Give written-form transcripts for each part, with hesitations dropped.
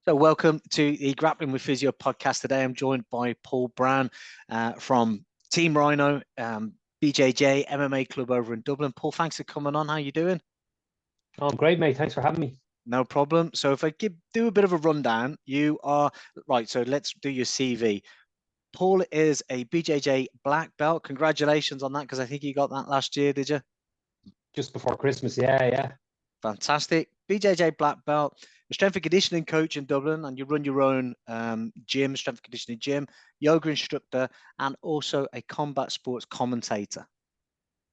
So welcome to the Grappling with Physio podcast. Today I'm joined by Paul Browne from Team Ryano, BJJ MMA club over in Dublin. Paul, thanks for coming on. How you doing? Oh, great, mate. Thanks for having me. No problem. So if I do a bit of a rundown, you are right. So let's do your CV. Paul is a BJJ black belt. Congratulations on that, because I think you got that last year, did you? Just before Christmas, yeah. Fantastic. BJJ black belt, a strength and conditioning coach in Dublin, and you run your own gym, strength and conditioning gym, yoga instructor, and also a combat sports commentator.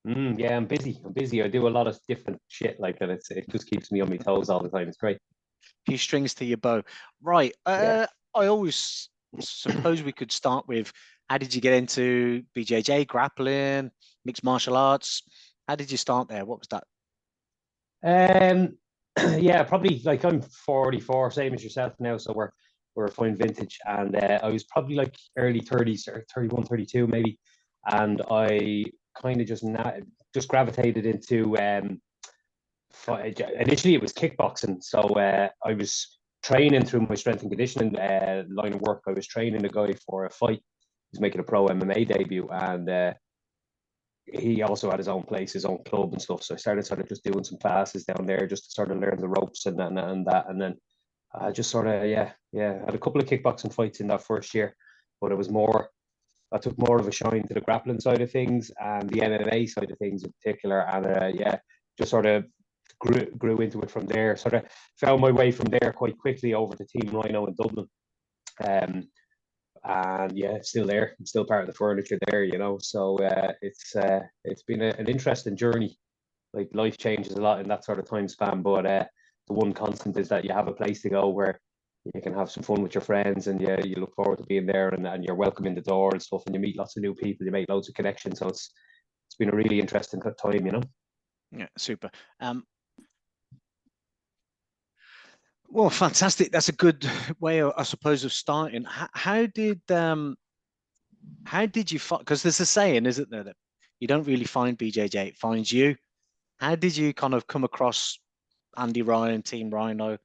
Yeah, I'm busy. I do a lot of different shit like that. It just keeps me on my toes all the time. It's great. Few strings to your bow. Right. Yeah. I always suppose we could start with, how did you get into BJJ, grappling, mixed martial arts? How did you start there? What was that? Yeah, probably like I'm 44, same as yourself now, so we're a fine vintage, and I was probably like early 30s or 31, 32 maybe, and I kind of just gravitated into initially it was kickboxing. So I was training through my strength and conditioning line of work. I was training a guy for a fight. He's making a pro MMA debut, and he also had his own place, his own club and stuff. So I started sort of just doing some classes down there just to sort of learn the ropes and that. And then I just sort of, had a couple of kickboxing fights in that first year, but I took more of a shine to the grappling side of things and the MMA side of things in particular. And just sort of grew into it from there. Sort of found my way from there quite quickly over to Team Ryano in Dublin. And yeah, it's still there. I'm still part of the furniture there, you know. So it's been an interesting journey. Like, life changes a lot in that sort of time span, but the one constant is that you have a place to go where you can have some fun with your friends, and you look forward to being there, and you're welcome in the door and stuff, and you meet lots of new people, you make loads of connections. So it's been a really interesting time, you know. Yeah, super. Well, fantastic. That's a good way, I suppose, of starting. How did you find? Because there's a saying, isn't there, that you don't really find BJJ, it finds you. How did you kind of come across Andy Ryan, Team Ryano?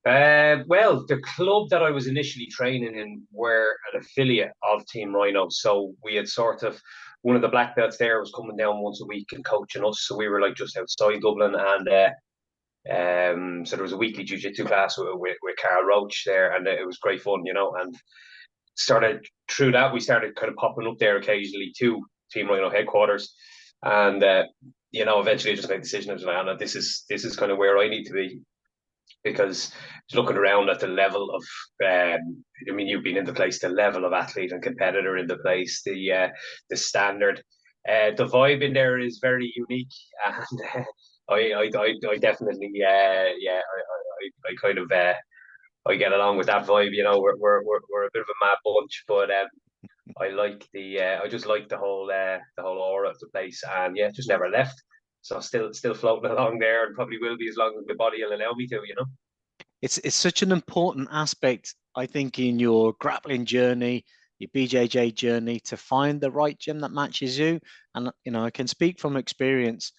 Well, the club that I was initially training in were an affiliate of Team Ryano. So we had sort of, one of the black belts there was coming down once a week and coaching us. So we were like just outside Dublin, and so there was a weekly jiu-jitsu class with Carl Roach there, and it was great fun, you know. And started through that, we started kind of popping up there occasionally to Team Ryano headquarters, and eventually I just made the decision. I was like, Anna, this is kind of where I need to be, because looking around at the level of, you've been in the place, the level of athlete and competitor in the place, the standard, the vibe in there is very unique, and I definitely, I kind of, I get along with that vibe. You know, we're a bit of a mad bunch, but I just like the whole aura of the place, and yeah, just never left. So still floating along there, and probably will be as long as my body will allow me to, you know. It's such an important aspect, I think, in your grappling journey, your BJJ journey, to find the right gym that matches you. And I can speak from experience.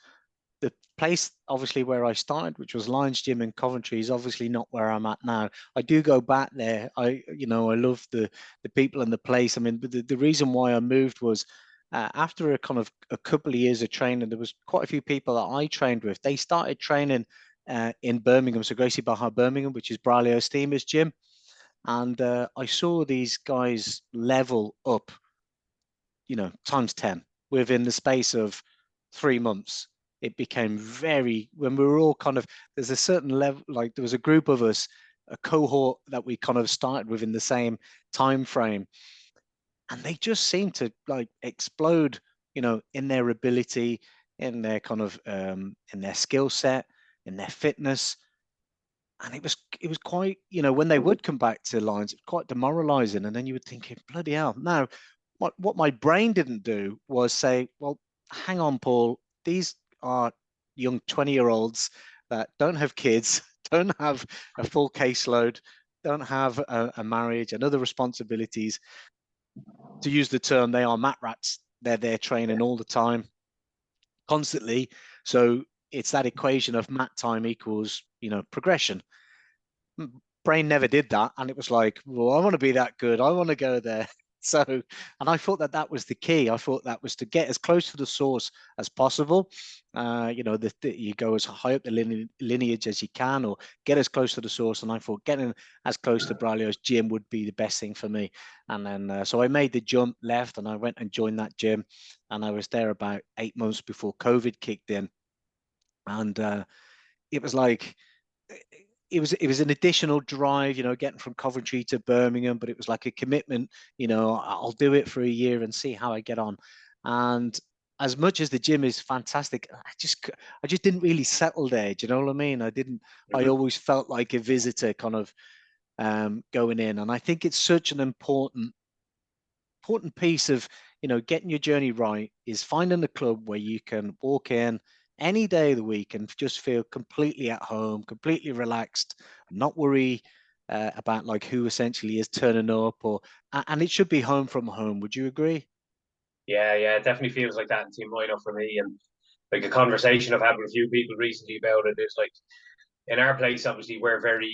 The place, obviously, where I started, which was Lions Gym in Coventry, is obviously not where I'm at now. I do go back there. I love the people and the place. I mean, the reason why I moved was, after a couple of years of training, there was quite a few people that I trained with. They started training in Birmingham, so Gracie Barra, Birmingham, which is Braulio Steamer's gym. And I saw these guys level up, times 10 within the space of 3 months. It became when we were all there's a certain level, like there was a group of us, a cohort that we kind of started within the same time frame. And they just seemed to like explode, in their ability, in their in their skill set, in their fitness. And it was quite, when they would come back to Lions, it was quite demoralizing. And then you would think, bloody hell. Now, what my brain didn't do was say, well, hang on, Paul, these are young 20-year-olds that don't have kids, don't have a full caseload, don't have a marriage and other responsibilities. To use the term, they are mat rats. They're there training all the time, constantly. So it's that equation of mat time equals, progression. brain never did that. And it was like, well, I want to be that good. I want to go there. So, and I thought that that was the key. I thought that was to get as close to the source as possible. You know, you go as high up the lineage as you can, or get as close to the source. And I thought getting as close to Braulio's gym would be the best thing for me. And then, so I made the jump left, and I went and joined that gym. And I was there about 8 months before COVID kicked in. And it was like, it was an additional drive, you know, getting from Coventry to Birmingham, but it was like a commitment, you know, I'll do it for a year and see how I get on. And as much as the gym is fantastic, I just didn't really settle there. Do you know what I mean? I always felt like a visitor kind of going in. And I think it's such an important piece of, you know, getting your journey right is finding a club where you can walk in any day of the week and just feel completely at home, completely relaxed, not worry about like who essentially is turning up, or and it should be home from home. Would you agree? Yeah, yeah, it definitely feels like that in Team Ryano for me. And like a conversation I've had with a few people recently about it is like in our place, obviously, we're very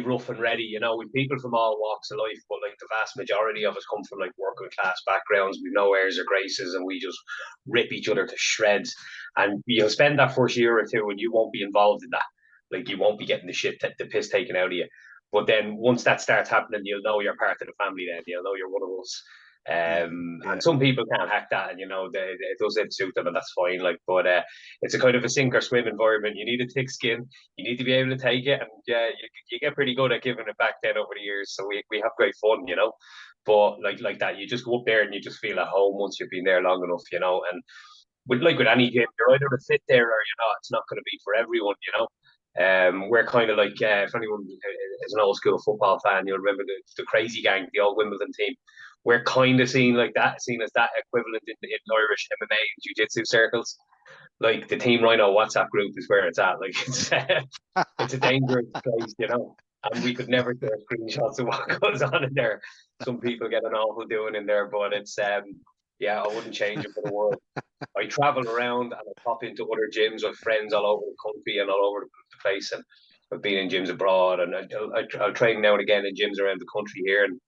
rough and ready, you know, with people from all walks of life, but like the vast majority of us come from like working class backgrounds. We've no airs or graces, and we just rip each other to shreds. And you'll spend that first year or two, and you won't be involved in that. Like you won't be getting the piss taken out of you. But then once that starts happening, you'll know you're part of the family. Then you'll know you're one of us. Yeah, yeah, And some people can't hack that, and you know it doesn't suit them, and that's fine. Like, but it's a kind of a sink or swim environment. You need a thick skin. You need to be able to take it, and yeah, you get pretty good at giving it back then over the years. So we have great fun, you know. But like that, you just go up there and you just feel at home once you've been there long enough, you know. And with any gym, you're either a fit there or you're not. It's not going to be for everyone, you know. We're kind of like if anyone is an old school football fan, you'll remember the crazy gang, the old Wimbledon team. We're kind of seen like that, seen as that equivalent in Irish MMA and jiu-jitsu circles. Like the Team Ryano WhatsApp group is where it's at. Like it's a dangerous place, you know. And we could never share screenshots of what goes on in there. Some people get an awful doing in there, but it's yeah, I wouldn't change it for the world. I travel around and I pop into other gyms with friends all over the country and all over the place. And I've been in gyms abroad, and I'll train now and again in gyms around the country here. And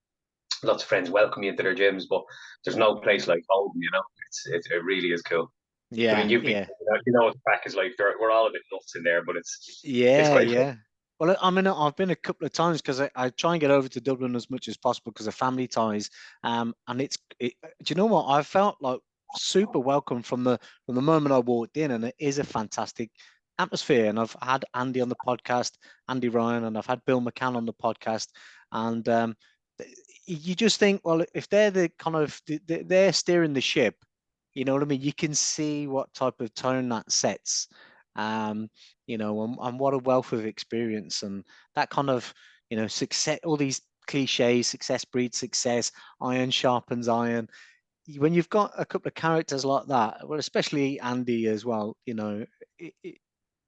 lots of friends welcome me into their gyms, but there's no place like home, you know. It really is cool. I mean, yeah, you've been, yeah. you know what the back is like. We're all a bit nuts in there, but it's Yeah, great fun. yeah. Well, I mean, I've been a couple of times because I try and get over to Dublin as much as possible because of family ties. And do you know what? I felt like super welcome from the moment I walked in, and it is a fantastic atmosphere. And I've had Andy on the podcast, Andy Ryan, and I've had Bill McCann on the podcast, and you just think, well, if they're the kind of they're steering the ship, you know what I mean? You can see what type of tone that sets. Um, you know, and what a wealth of experience, and that kind of, you know, success, all these cliches, success breeds success, iron sharpens iron. When you've got a couple of characters like that, well, especially Andy as well, you know,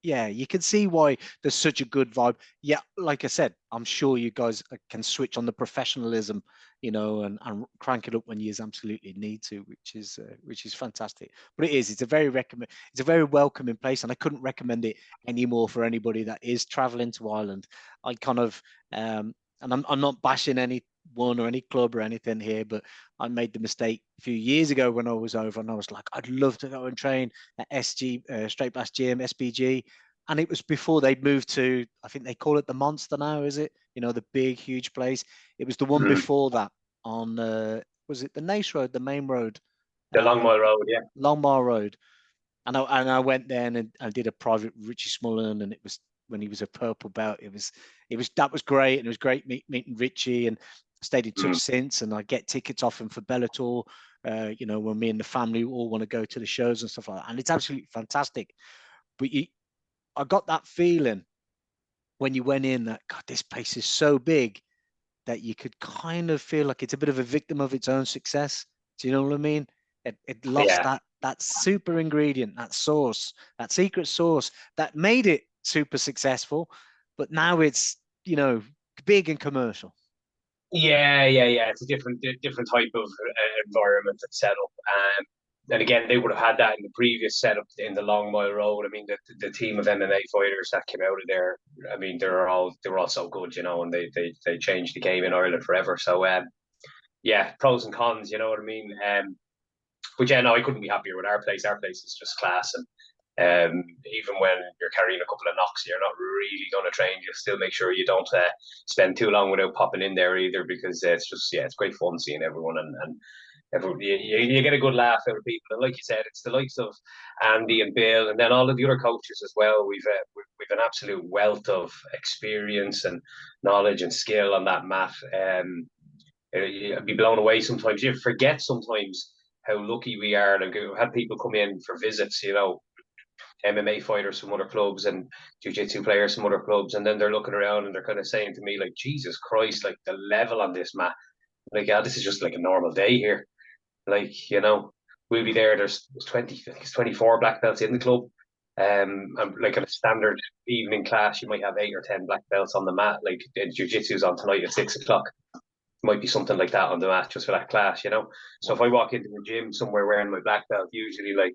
yeah, you can see why there's such a good vibe. Yeah, like I said, I'm sure you guys can switch on the professionalism, you know, and crank it up when you absolutely need to, which is fantastic. But it's a it's a very welcoming place, and I couldn't recommend it anymore for anybody that is traveling to Ireland. I kind of and I'm not bashing any one or any club or anything here, but I made the mistake a few years ago when I was over, and I was like, I'd love to go and train at SG Straight Bass Gym, SBG. And it was before they'd moved to, I think they call it the Monster now, is it? You know, the big, huge place. It was the one Mm. before that on, was it the Nace Road, the main road, The Long Mile Road, yeah. Long Mile Road. And I went there and I did a private Richie Smullen, and it was when he was a purple belt. That was great, and it was great meeting Richie, and stayed in touch Mm. since. And I get tickets off him for Bellator. You know, when me and the family all want to go to the shows and stuff like that, and it's absolutely fantastic. But I got that feeling when you went in that, God, this place is so big that you could kind of feel like it's a bit of a victim of its own success. Do you know what I mean? It lost Yeah. that super ingredient, that sauce, that secret sauce that made it super successful, but now it's, you know, big and commercial. Yeah, yeah, yeah. It's a different type of environment and setup. and again, they would have had that in the previous setup in the Long Mile Road. I mean, the team of MMA fighters that came out of there, I mean, they were all so good, you know, and they changed the game in Ireland forever. So yeah, pros and cons, you know what I mean. But yeah, no, I couldn't be happier with our place. Our place is just class, and even when you're carrying a couple of knocks, you're not really going to train. You still make sure you don't spend too long without popping in there either, because it's just it's great fun seeing everyone, and everyone, you get a good laugh out of people. And like you said, it's the likes of Andy and Bill, and then all of the other coaches as well. We've an absolute wealth of experience and knowledge and skill on that mat. You'd be blown away sometimes. You forget sometimes how lucky we are. Like, we've had people come in for visits, you know, MMA fighters from other clubs and jiu-jitsu players from other clubs, and then they're looking around and they're kind of saying to me, like, Jesus Christ, like the level on this mat, like, yeah, this is just like a normal day here. Like, you know, we'll be there. There's 24 black belts in the club. And like in a standard evening class, you might have 8 or 10 black belts on the mat. Like, jiu-jitsu's on tonight at 6 o'clock. Might be something like that on the mat just for that class, you know. So if I walk into the gym somewhere wearing my black belt, usually like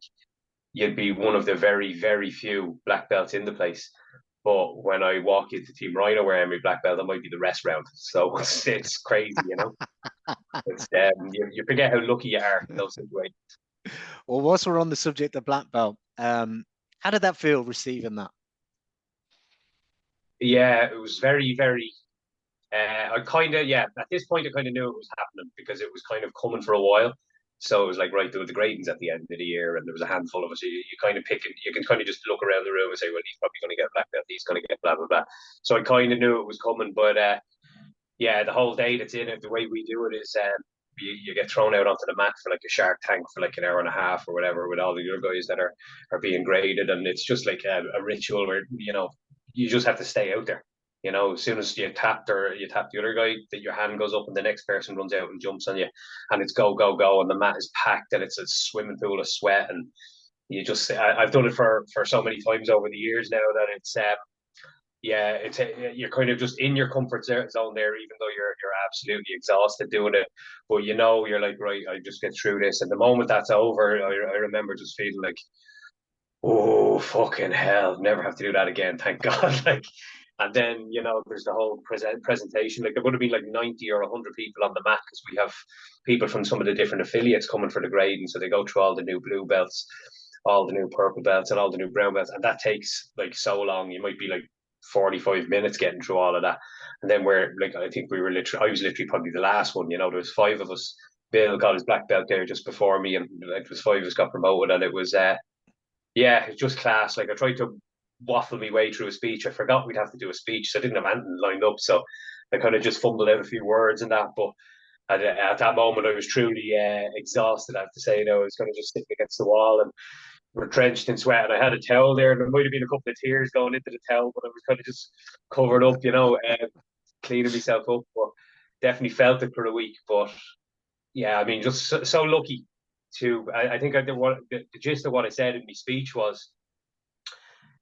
you'd be one of the very, very few black belts in the place. But when I walk into Team Ryano wearing my black belt, I might be the rest round. So it's crazy, you know. It's you forget how lucky you are in those situations. Well, whilst we're on the subject of black belt, how did that feel receiving that? Yeah, it was very, very. I kind of, yeah, at this point I kind of knew it was happening because it was kind of coming for a while. So it was like, right, there were the gradings at the end of the year, and there was a handful of us. You kind of pick it, you can kind of just look around the room and say, well, he's probably going to get black belt, he's going to get blah blah blah. So I kind of knew it was coming, but yeah, the whole day that's in it, the way we do it is you get thrown out onto the mat for like a shark tank for like an hour and a half or whatever with all the other guys that are being graded, and it's just like a ritual where, you know, you just have to stay out there. You know, as soon as you tap the other guy, that your hand goes up and the next person runs out and jumps on you, and it's go go go, and the mat is packed and it's a swimming pool of sweat, and you just I've done it for so many times over the years now that it's yeah, it's you're kind of just in your comfort zone there, even though you're absolutely exhausted doing it. But you know, you're like, right, I just get through this. And the moment that's over, I remember just feeling like, oh fucking hell, never have to do that again, thank God. Like, and then, you know, there's the whole presentation. Like, there would have been like 90 or 100 people on the mat because we have people from some of the different affiliates coming for the grading, so they go through all the new blue belts, all the new purple belts, and all the new brown belts, and that takes like so long. You might be like 45 minutes getting through all of that. And then we're like, I think I was literally probably the last one, you know, there was 5 of us. Bill got his black belt there just before me, and like, it was 5 of us got promoted, and it was, yeah, it's just class. Like, I tried to waffle my way through a speech. I forgot we'd have to do a speech, so I didn't have anything lined up. So I kind of just fumbled out a few words and that. But at that moment, I was truly exhausted. I have to say, you know, I was kind of just sitting against the wall and we're drenched in sweat. And I had a towel there, and there might have been a couple of tears going into the towel, but I was kind of just covered up, you know, cleaning myself up. But definitely felt it for a week. But yeah, I mean, just so lucky to. I think the gist of what I said in my speech was,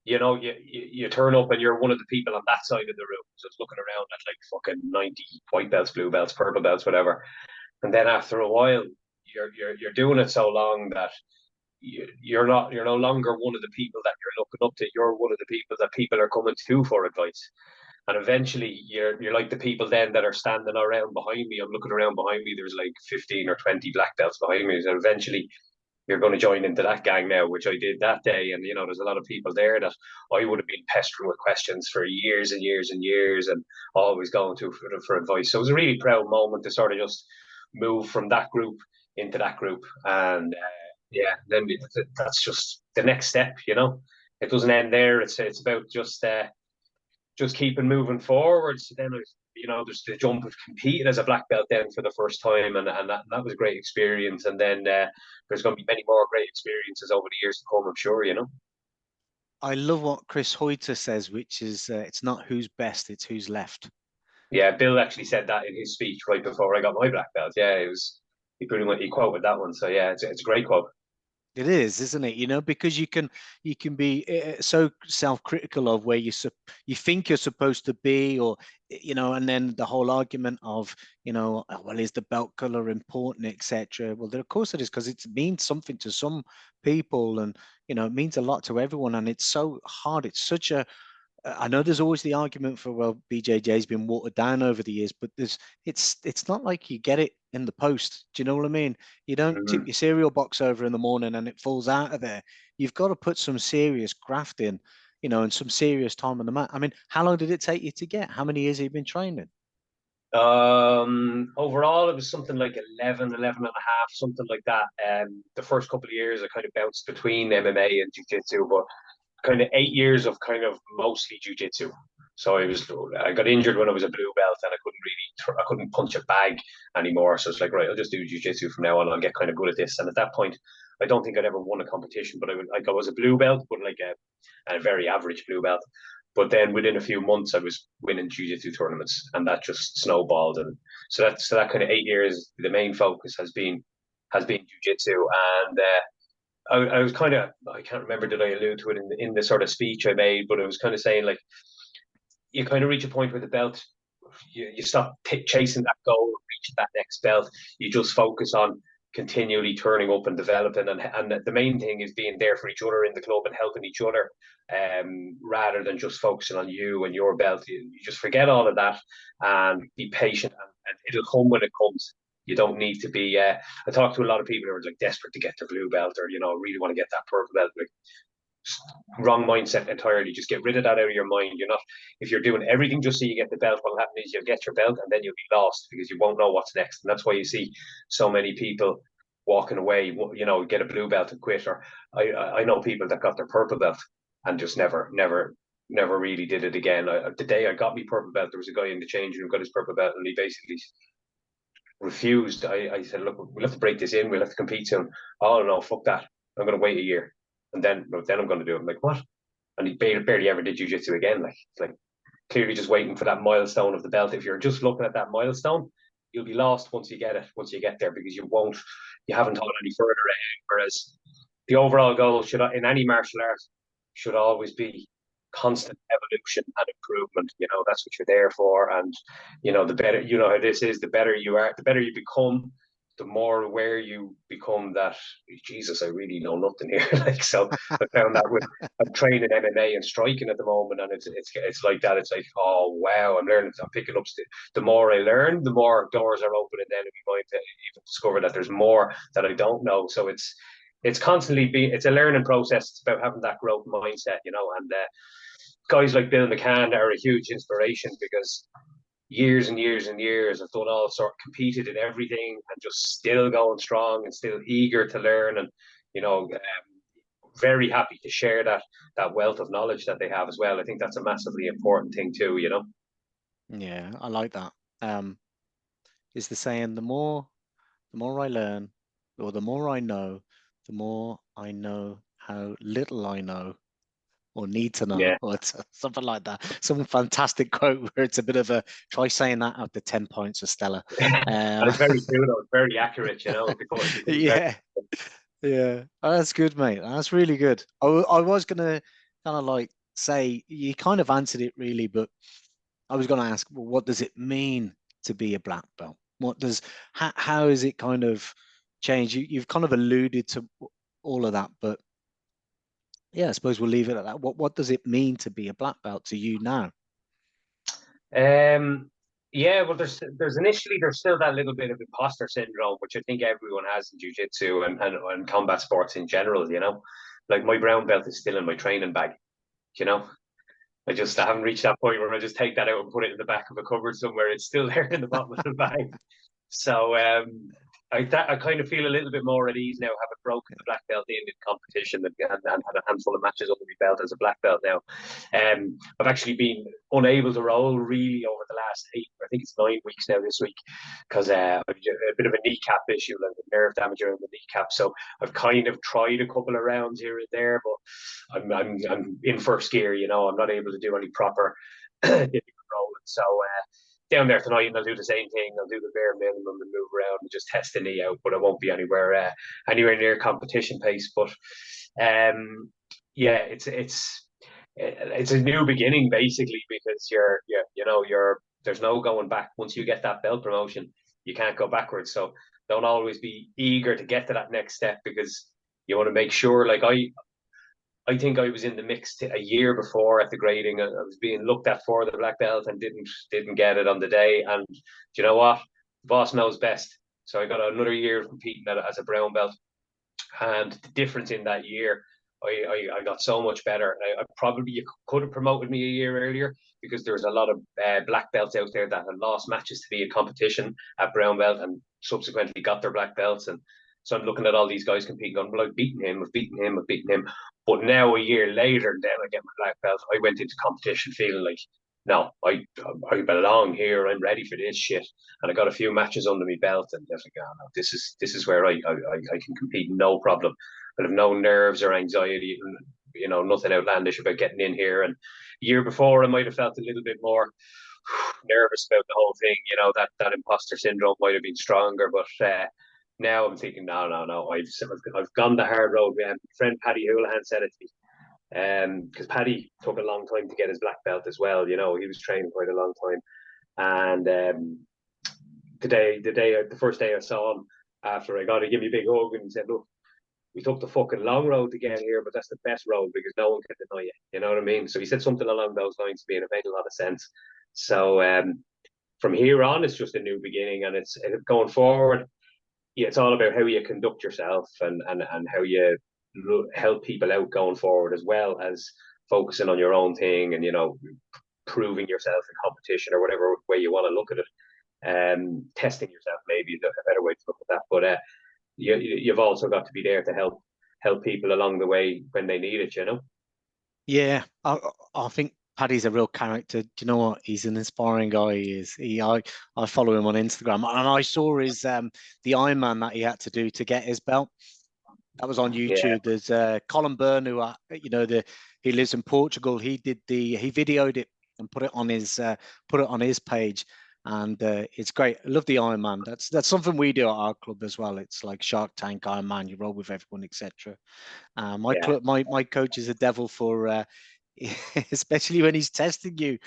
you know, you turn up and you're one of the people on that side of the room, just looking around at like fucking 90 white belts, blue belts, purple belts, whatever. And then after a while, you're doing it so long that you're no longer one of the people that you're looking up to. You're one of the people that people are coming to for advice. And eventually you're like the people then that are standing around behind me. I'm looking around behind me, there's like 15 or 20 black belts behind me. And eventually you're going to join into that gang now, which I did that day. And, you know, there's a lot of people there that I would have been pestering with questions for years and years and years, and always going to for advice. So it was a really proud moment to sort of just move from that group into that group. And yeah, then that's just the next step, you know. It doesn't end there. It's about just keeping moving forwards. Then, you know, there's the jump of competing as a black belt then for the first time, and that was a great experience. And then there's going to be many more great experiences over the years to come, I'm sure, you know. I love what Chris Hoyter says, which is it's not who's best, it's who's left. Yeah, Bill actually said that in his speech right before I got my black belt. Yeah, he quoted that one. So yeah, it's a great quote. It is, isn't it? Because you can be so self-critical of where you think you're supposed to be, or and then the whole argument of "Oh, well, is the belt color important, etc." Well, of course it is, because it means something to some people, and it means a lot to everyone, and it's so hard. It's such a I know there's always the argument for, well, BJJ's been watered down over the years, but it's not like you get it in the post. Do you know what I mean? You don't tip Mhm. your cereal box over in the morning and it falls out of there. You've got to put some serious graft in, and some serious time on the mat. I mean, how long did it take you to get? How many years have you been training? Overall, it was something like 11 and a half, something like that. The first couple of years, I kind of bounced between MMA and jiu-jitsu, but kind of 8 years of kind of mostly jiu-jitsu. So I got injured when I was a blue belt, and I couldn't punch a bag anymore. So it's like, right, I'll just do jiu-jitsu from now on. I'll get kind of good at this. And at that point, I don't think I'd ever won a competition, but I was a blue belt, but like a very average blue belt. But then within a few months, I was winning jiu-jitsu tournaments, and that just snowballed. And so that kind of 8 years, the main focus has been jiu-jitsu. And I was kind of, I can't remember, did I allude to it in the sort of speech I made, but I was kind of saying, like, you kind of reach a point where the belt, you stop chasing that goal, reaching that next belt. You just focus on continually turning up and developing. And the main thing is being there for each other in the club and helping each other, rather than just focusing on you and your belt. You just forget all of that and be patient, and it'll come when it comes. You don't need to be. I talk to a lot of people who are like desperate to get their blue belt, or really want to get that purple belt. Like, wrong mindset entirely. Just get rid of that out of your mind. You're not, if you're doing everything just so you get the belt, what'll happen is you'll get your belt and then you'll be lost because you won't know what's next. And that's why you see so many people walking away, get a blue belt and quit. Or I know people that got their purple belt and just never really did it again. The day I got me purple belt, there was a guy in the change room got his purple belt, and he basically refused. I said, look, we'll have to break this in. We'll have to compete soon. Oh no, fuck that. I'm going to wait a year, and then I'm going to do it. I'm like, what? And he barely ever did jiu-jitsu again. Like, it's like clearly just waiting for that milestone of the belt. If you're just looking at that milestone, you'll be lost once you get it, once you get there, because you haven't thought any further ahead. Whereas the overall goal in any martial art should always be constant evolution and improvement. That's what you're there for. And the better, how this is, the better you are, the better you become, the more aware you become that, Jesus, I really know nothing here. Like, so I found that I'm training MMA and striking at the moment, and it's like that. It's like, oh wow, I'm learning, I'm picking up. The more I learn, the more doors are opening. Then in my mind to even discover that there's more that I don't know. So it's constantly it's a learning process. It's about having that growth mindset, and guys like Bill McCann are a huge inspiration, because years and years and years I've done all sort, competed in everything, and just still going strong and still eager to learn, and very happy to share that wealth of knowledge that they have as well. I think that's a massively important thing too. Yeah, I like that. Um, is the saying, the more I learn, or the more I know, the more I know how little I know or need to know, Yeah, or something like that. Some fantastic quote where it's a bit of a try saying that after 10 points of Stella. and it's very true though. It's very accurate. It becomes very. Yeah, yeah. Oh, that's good, mate. That's really good. I was gonna kind of like say you kind of answered it really, but I was gonna ask, well, what does it mean to be a black belt? How is it kind of changed? You've kind of alluded to all of that, but yeah, I suppose we'll leave it at that. What does it mean to be a black belt to you now? Yeah, well, there's still that little bit of imposter syndrome, which I think everyone has in jiu-jitsu and combat sports in general. Like, my brown belt is still in my training bag, you know. I haven't reached that point where I just take that out and put it in the back of a cupboard somewhere. It's still there in the bottom of the bag. So I kind of feel a little bit more at ease now, having broken the black belt in competition, and had a handful of matches under my belt as a black belt now. I've actually been unable to roll really over the last I think it's 9 weeks now this week, because I've a bit of a kneecap issue, like a nerve damage around the kneecap. So I've kind of tried a couple of rounds here and there, but I'm in first gear. I'm not able to do any proper rolling. So down there tonight and I'll do the same thing. I'll do the bare minimum and move around and just test the knee out, but I won't be anywhere near competition pace. But yeah, it's a new beginning basically, because you're there's no going back. Once you get that belt promotion, you can't go backwards. So don't always be eager to get to that next step, because you want to make sure. Like I think I was in the mix a year before at the grading. I was being looked at for the black belt and didn't get it on the day. And do you know what? The boss knows best. So I got another year of competing as a brown belt, and the difference in that year, I got so much better. I probably, you could have promoted me a year earlier, because there's a lot of black belts out there that had lost matches to be a competition at brown belt and subsequently got their black belts. And so I'm looking at all these guys competing, going, well, I've beaten him, I've beaten him, I've beaten him. But now a year later, then I get my black belt. I went into competition feeling like, no, I belong here. I'm ready for this shit. And I got a few matches under my belt, and I was like, oh, no, this is where I can compete, no problem. I have no nerves or anxiety, nothing outlandish about getting in here. And a year before, I might have felt a little bit more nervous about the whole thing. That imposter syndrome might have been stronger, but now I'm thinking, no. I've gone the hard road. My friend Paddy Houlihan said it to me. Because Paddy took a long time to get his black belt as well. He was training quite a long time. And the first day I saw him after I got, he gave me a big hug and he said, look, we took the fucking long road to get here, but that's the best road because no one can deny it. You know what I mean? So he said something along those lines to me, and it made a lot of sense. So from here on, it's just a new beginning, and it's going forward. Yeah, it's all about how you conduct yourself and how you help people out going forward, as well as focusing on your own thing and proving yourself in competition or whatever way you want to look at it. Testing yourself maybe is a better way to look at that. But you've also got to be there to help people along the way when they need it. Yeah, I think Paddy's a real character. Do you know what? He's an inspiring guy. He is. I follow him on Instagram, and I saw his the Ironman that he had to do to get his belt. That was on YouTube. Yeah. There's Colin Byrne, who he lives in Portugal. He videoed it and put it on his page, and it's great. I love the Ironman. That's something we do at our club as well. It's like Shark Tank, Ironman. You roll with everyone, etc. My coach is a devil for, especially when he's testing you.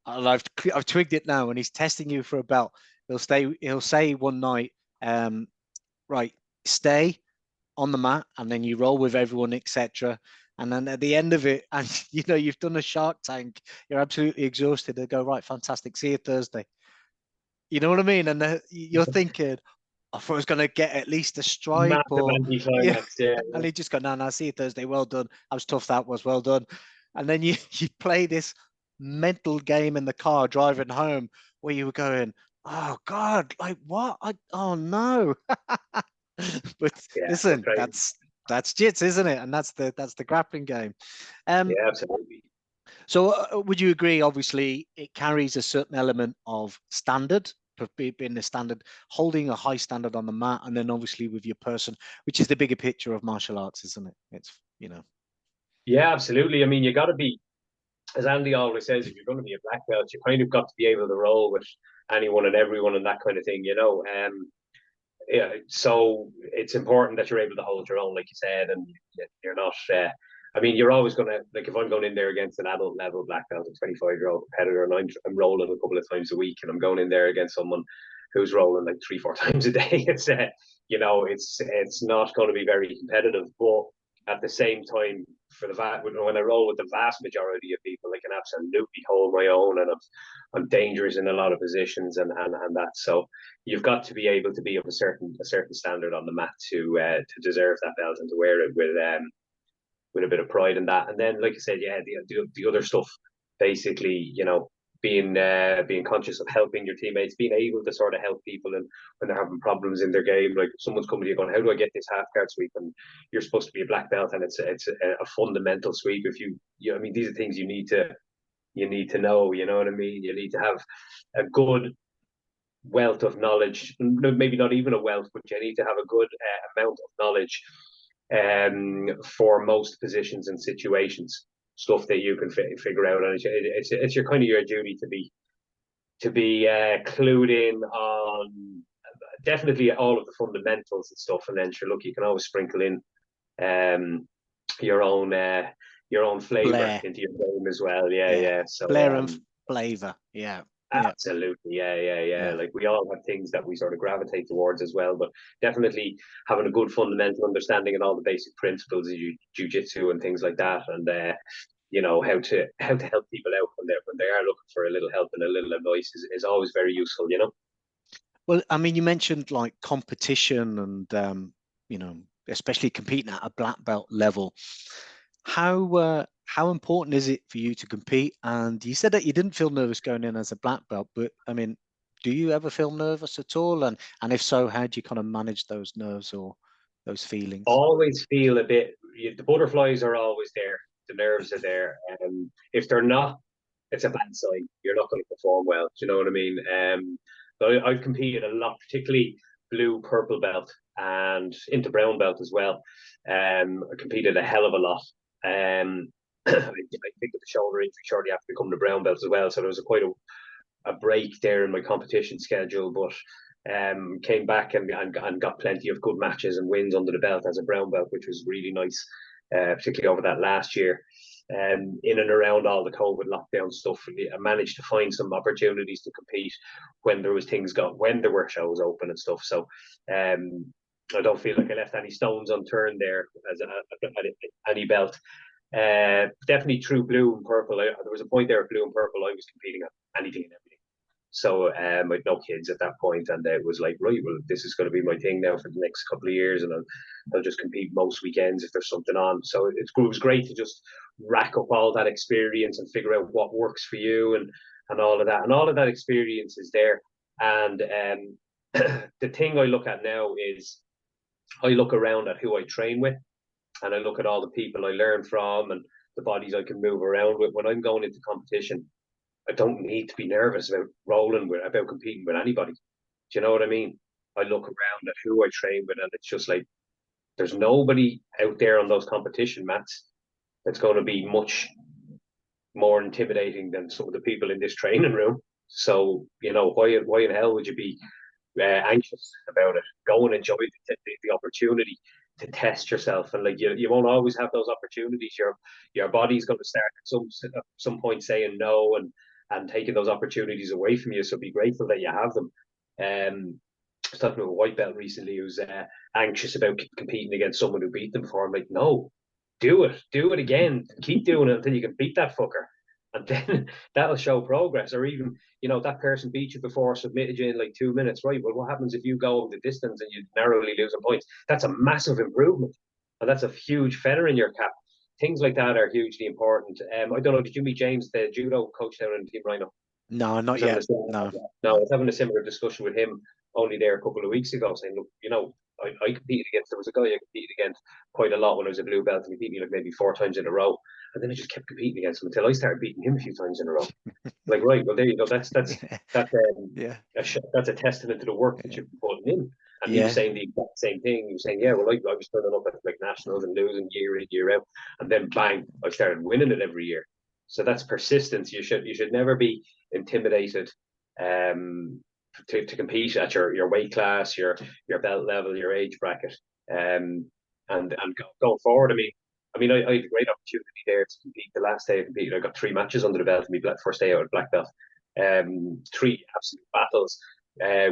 And I've twigged it now. When he's testing you for a belt, he'll say one night, right, stay on the mat, and then you roll with everyone, etc. And then at the end of it, and you've done a Shark Tank, you're absolutely exhausted. They go, right, fantastic, see you Thursday. You know what I mean? And you're thinking, I thought I was going to get at least a stripe, Massive anticlimax, yeah. And he just go, no, see you Thursday. Well done. How tough that was. Well done. And then you play this mental game in the car driving home where you were going, oh God, like what? Oh no. But yeah, listen, that's jits, isn't it? And that's the grappling game. Yeah, absolutely. So would you agree? Obviously, it carries a certain element of standard, being the standard, holding a high standard on the mat, and then obviously with your person, which is the bigger picture of martial arts, isn't it? It's Yeah, absolutely. I mean, you got to be, as Andy always says, if you're going to be a black belt, you kind of got to be able to roll with anyone and everyone and that kind of thing. Yeah, so it's important that you're able to hold your own, like you said, and you're not. I mean, you're always going to, like, if I'm going in there against an adult level black belt, a 25-year-old competitor, and I'm rolling a couple of times a week, and I'm going in there against someone who's rolling like 3-4 times a day, it's it's not going to be very competitive. But at the same time, when I roll with the vast majority of people, I can absolutely hold my own, and I'm dangerous in a lot of positions, and that. So you've got to be able to be of a certain standard on the mat to deserve that belt and to wear it with a bit of pride in that. And then, like I said, yeah, the other stuff, basically, being conscious of helping your teammates, being able to sort of help people, and when they're having problems in their game, like someone's coming to you going, how do I get this half guard sweep? And you're supposed to be a black belt, and it's a fundamental sweep. If I mean, these are things you need to know. You know what I mean? You need to have a good wealth of knowledge, maybe not even a wealth, but you need to have a good amount of knowledge for most positions and situations, stuff that you can figure out. And it's your kind of your duty to be clued in on definitely all of the fundamentals and stuff, and then sure, look, you can always sprinkle in um, your own flavor Flair, into your game as well. Yeah, yeah, yeah. So flair and flavor, yeah, yeah. absolutely, yeah, yeah, yeah. Yeah. Like we all have things that we sort of gravitate towards as well, but definitely having a good fundamental understanding and all the basic principles of jiu-jitsu and things like that, and how to help people out when they are looking for a little help and a little advice is always very useful. Well, I mean, you mentioned like competition and especially competing at a black belt level. How important is it for you to compete? And you said that you didn't feel nervous going in as a black belt, but I mean, do you ever feel nervous at all? And if so, how do you kind of manage those nerves or those feelings? Always feel a bit. The butterflies are always there. The nerves are there. If they're not, it's a bad sign. You're not going to perform well. Do you know what I mean? But I've competed a lot, particularly blue, purple belt, and into brown belt as well. I competed a hell of a lot. I picked up a shoulder injury shortly after becoming a brown belt as well, so there was quite a break there in my competition schedule, but came back and got plenty of good matches and wins under the belt as a brown belt, which was really nice, particularly over that last year. In and around all the COVID lockdown stuff, I managed to find some opportunities to compete when there was when there were shows open and stuff. So I don't feel like I left any stones unturned there as any belt. Definitely through blue and purple. There was a point there at blue and purple. I was competing at anything and everything. So I had no kids at that point, and it was like, right, well, this is going to be my thing now for the next couple of years, and I'll just compete most weekends if there's something on. So it was great to just rack up all that experience and figure out what works for you and all of that. And all of that experience is there. And the thing I look at now is I look around at who I train with, and I look at all the people I learn from and the bodies I can move around with. When I'm going into competition, I don't need to be nervous about competing with anybody. Do you know what I mean? I look around at who I train with, and it's just like there's nobody out there on those competition mats that's going to be much more intimidating than some of the people in this training room. So why in hell would you be anxious about it? Go and enjoy the opportunity to test yourself, and like you won't always have those opportunities. Your body's going to start at some point saying no and taking those opportunities away from you. So be grateful that you have them. I was talking to a white belt recently who's anxious about competing against someone who beat them before. I'm like, no, do it again, keep doing it until you can beat that fucker, and then that'll show progress. Or even, that person beat you before, submitted you in like 2 minutes, right? Well, what happens if you go the distance and you narrowly lose a point? That's a massive improvement, and that's a huge feather in your cap. Things like that are hugely important. I don't know, did you meet James, the judo coach down in Team Ryano? No, not I yet. No, I no. was having a similar discussion with him only there a couple of weeks ago, saying, look, I competed against, there was a guy I competed against quite a lot when I was a blue belt, and he beat me like maybe 4 times in a row. And then I just kept competing against him until I started beating him a few times in a row. Like, right, well, there you go. That's Yeah, yeah, that's a testament to the work that yeah, you've been putting in. And he was yeah. saying the exact same thing. He was saying, yeah, well, I was turning up at like nationals and losing year in, year out, and then bang, I started winning it every year. So that's persistence. You should never be intimidated to compete at your weight class, your belt level, your age bracket, and go forward. I had a great opportunity there to compete. The last day I competed, I got 3 matches under the belt. My first day out at black belt, 3 absolute battles,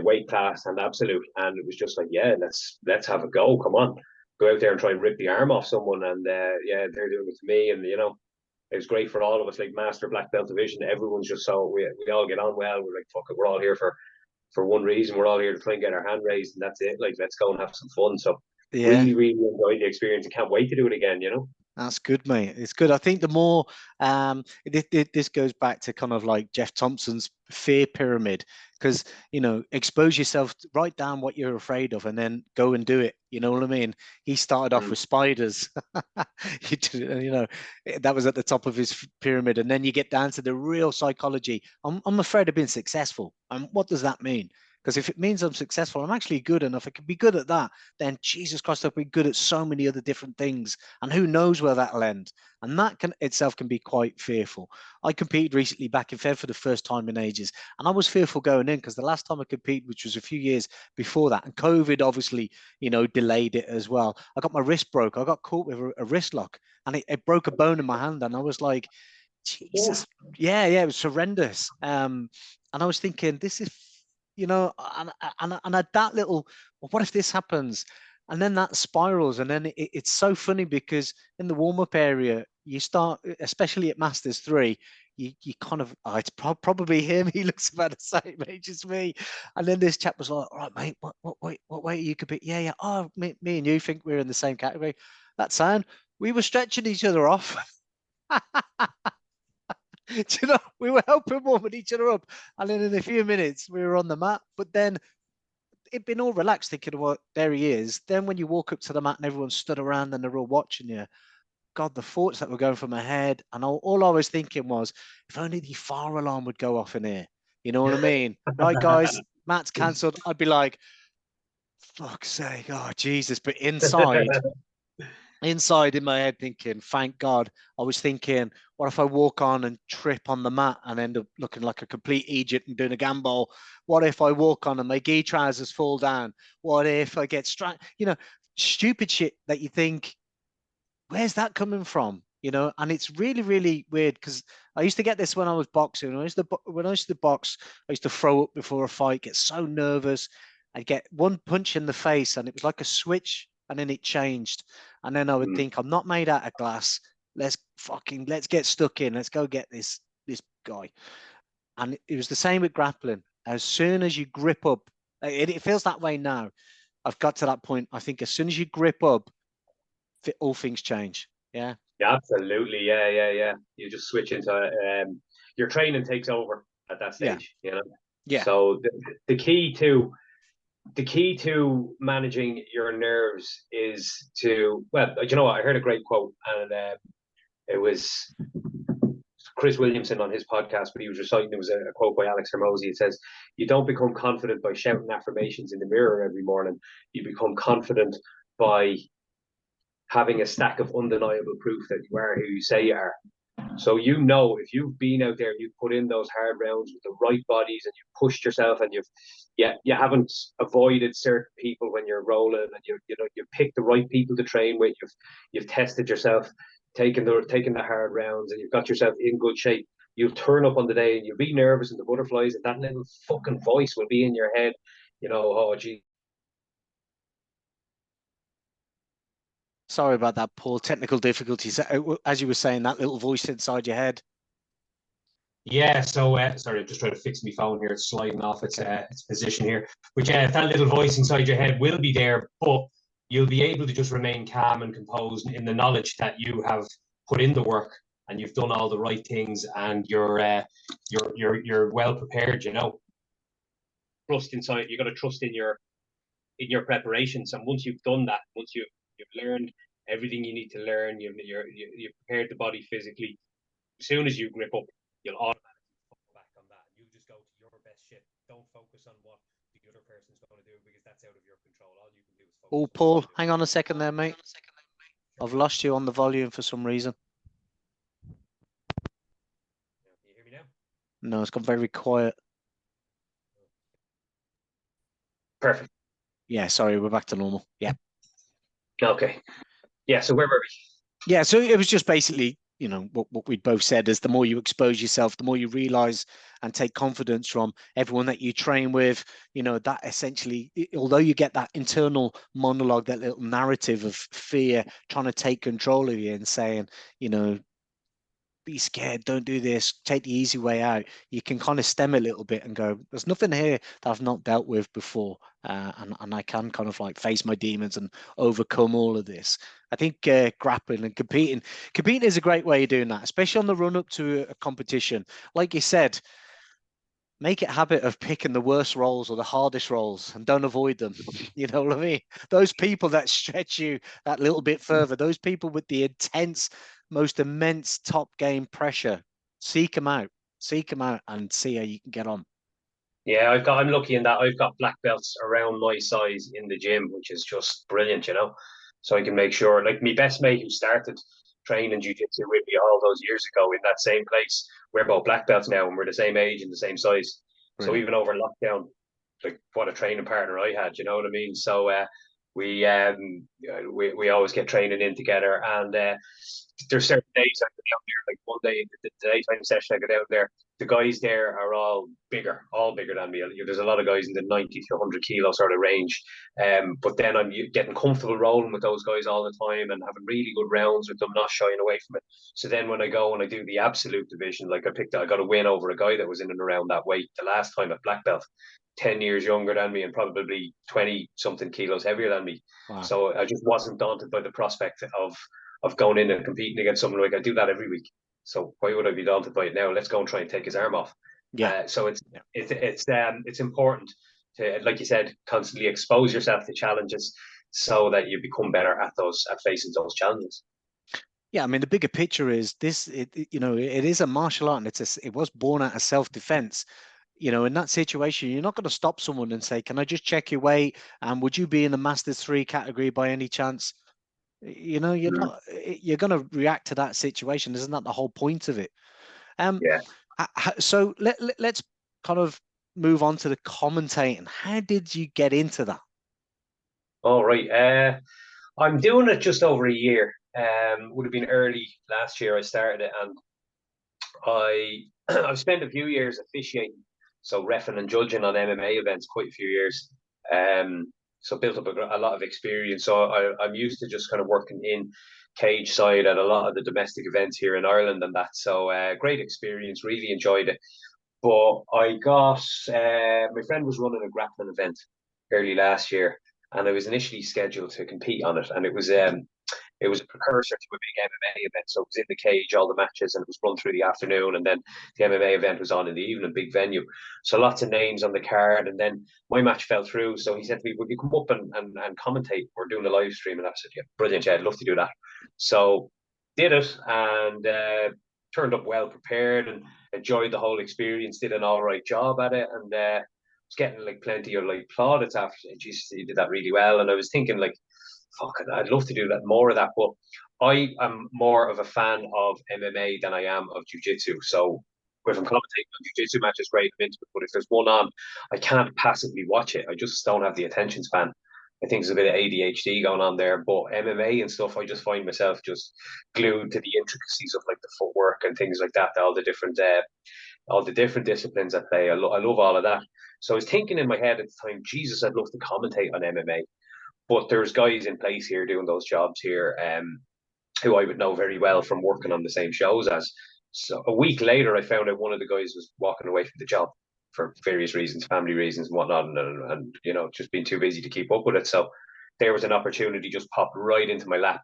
weight class and absolute, and it was just like, yeah, let's have a go. Come on, go out there and try and rip the arm off someone, and yeah, they're doing it to me, and it was great for all of us, like master black belt division. Everyone's just so we all get on well. We're like, fuck it, we're all here for one reason. We're all here to try and get our hand raised, and that's it. Like, let's go and have some fun. So Yeah. really, really enjoyed the experience. I can't wait to do it again. That's good, mate. It's good. I think the more this goes back to kind of like Jeff Thompson's fear pyramid, because expose yourself, write down what you're afraid of, and then go and do it. You know what I mean? He started off with spiders. That was at the top of his pyramid, and then you get down to the real psychology. I'm afraid of being successful. What does that mean? Because if it means I'm successful, I'm actually good enough. I can be good at that. Then Jesus Christ, I'll be good at so many other different things. And who knows where that'll end? And that can itself can be quite fearful. I competed recently back in Feb for the first time in ages. And I was fearful going in because the last time I competed, which was a few years before that, and COVID obviously, delayed it as well. I got my wrist broke. I got caught with a wrist lock and it broke a bone in my hand. And I was like, Jesus, yeah, it was horrendous. And I was thinking, this is, and at that little, well, what if this happens? And then that spirals, and then it's so funny because in the warm up area, you start, especially at Masters 3, you kind of, it's probably him. He looks about the same age as me. And then this chap was like, all right, mate, what weight you could be? Yeah. Oh, me and you think we're in the same category. That's sound. We were stretching each other off. We were helping warming each other up, and then in a few minutes we were on the mat. But then it'd been all relaxed, thinking, "Well, there he is." Then when you walk up to the mat and everyone stood around and they're all watching you, God, the thoughts that were going through my head, and all I was thinking was, if only the fire alarm would go off in here. You know what I mean? Right, guys, mat's cancelled. I'd be like, "Fuck's sake, oh Jesus!" But inside in my head thinking, thank God. I was thinking, what if I walk on and trip on the mat and end up looking like a complete Egypt and doing a gambol? What if I walk on and my gi trousers fall down? What if I get struck? Stupid shit that you think, where's that coming from? And it's really, really weird because I used to get this when I was boxing. When I used to box, I used to throw up before a fight, get so nervous. I'd get one punch in the face and it was like a switch and then it changed. And then I would think, I'm not made out of glass. Let's get stuck in. Let's go get this guy. And it was the same with grappling. As soon as you grip up, it feels that way now. I've got to that point. I think as soon as you grip up, all things change. Yeah. Yeah, absolutely. Yeah. You just switch into your training takes over at that stage. Yeah. So the key to managing your nerves is to, well, you know what? I heard a great quote, and it was Chris Williamson on his podcast, but he was reciting, there was a quote by Alex Hermosi. It says, "You don't become confident by shouting affirmations in the mirror every morning. You become confident by having a stack of undeniable proof that you are who you say you are." So if you've been out there, you've put in those hard rounds with the right bodies, and you've pushed yourself, and you haven't avoided certain people when you're rolling, and you've picked the right people to train with. You've tested yourself, taken the hard rounds, and you've got yourself in good shape. You'll turn up on the day and you'll be nervous, and the butterflies, and that little fucking voice will be in your head. Oh gee. Sorry about that, Paul. Technical difficulties. As you were saying, that little voice inside your head. Yeah, so sorry, I'm just trying to fix my phone here. It's sliding off its position here. But yeah, that little voice inside your head will be there, but you'll be able to just remain calm and composed in the knowledge that you have put in the work and you've done all the right things, and you're well prepared. Trust inside. You got to trust in your preparations, and once you've done that, once you've learned everything you need to learn, you've prepared the body physically. As soon as you grip up, you'll automatically fall back on that. You just go to your best shit. Don't focus on what the other person's going to do, because that's out of your control. All you can do is focus. Oh, Paul, hang on a second there, mate. I've lost you on the volume for some reason. Can you hear me now? No, it's gone very quiet. Perfect. Yeah, sorry, we're back to normal. Yeah. Okay. Yeah, so where were we? Yeah, so it was just basically, what we'd both said is the more you expose yourself, the more you realize and take confidence from everyone that you train with, that essentially, although you get that internal monologue, that little narrative of fear trying to take control of you and saying, be scared, don't do this, take the easy way out. You can kind of stem a little bit and go, there's nothing here that I've not dealt with before. And I can kind of like face my demons and overcome all of this. I think grappling and competing is a great way of doing that, especially on the run up to a competition. Like you said, make it a habit of picking the worst roles or the hardest roles and don't avoid them. You know what I mean? Those people that stretch you that little bit further, those people with the most immense top game pressure, seek them out and see how you can get on. Yeah, I'm lucky in that I've got black belts around my size in the gym, which is just brilliant, you know. So I can make sure, like my best mate who started training jiu-jitsu with me all those years ago in that same place, we're both black belts now and we're the same age and the same size. So Brilliant. even over lockdown, like what a training partner I had, you know what I mean? So we we always get training in together, and there's certain days I go down there, like one day the daytime session I go down there. The guys there are all bigger than me. There's a lot of guys in the 90 to 100 kilo sort of range. But then I'm getting comfortable rolling with those guys all the time and having really good rounds with them, not shying away from it. So then when I go and I do the absolute division, like I got a win over a guy that was in and around that weight the last time at black belt, 10 years younger than me and probably 20 something kilos heavier than me. Wow. So I just wasn't daunted by the prospect of going in and competing against someone like I do that every week. So why would I be daunted by it now? Let's go and try and take his arm off. Yeah. So Yeah. it's important to, like you said, constantly expose yourself to challenges so that you become better at facing those challenges. Yeah, I mean, the bigger picture is this, you know, it is a martial art, and it was born out of self-defense. You know, in that situation, you're not going to stop someone and say, can I just check your weight? And would you be in the Masters 3 category by any chance? You know, you're Mm. not, you're going to react to that situation. Isn't that the whole point of it? Um, Yeah. so let's kind of move on to the commentating. How did you get into that? All right. I'm doing it just over a year. Would have been early last year I started it, and I've spent a few years officiating, so refing and judging on MMA events, quite a few years. So built up a lot of experience. So I'm used to just kind of working in cage side at a lot of the domestic events here in Ireland and that. So great experience. Really enjoyed it. But I got my friend was running a grappling event early last year, and I was initially scheduled to compete on it, and it was a precursor to a big MMA event. So it was in the cage, all the matches, and it was run through the afternoon. And then the MMA event was on in the evening, big venue. So lots of names on the card. And then my match fell through. So he said to me, would you come up and commentate? We're doing a live stream. And I said, yeah, brilliant. Yeah, I'd love to do that. So did it and turned up well prepared and enjoyed the whole experience, did an all right job at it. And was getting like plenty of like plaudits after. Jesus, you did that really well. And I was thinking like, fuck it, I'd love to do that more of that. But I am more of a fan of MMA than I am of jiu-jitsu. So if I'm commentating on jiu-jitsu matches, great, I'm into it. But if there's one on, I can't passively watch it. I just don't have the attention span. I think there's a bit of ADHD going on there. But MMA and stuff, I just find myself just glued to the intricacies of like the footwork and things like that, all the different disciplines at play. I love all of that. So I was thinking in my head at the time, Jesus, I'd love to commentate on MMA. But there's guys in place here doing those jobs here, who I would know very well from working on the same shows as. So a week later, I found out one of the guys was walking away from the job for various reasons, family reasons and whatnot, and you know, just being too busy to keep up with it. So there was an opportunity just popped right into my lap.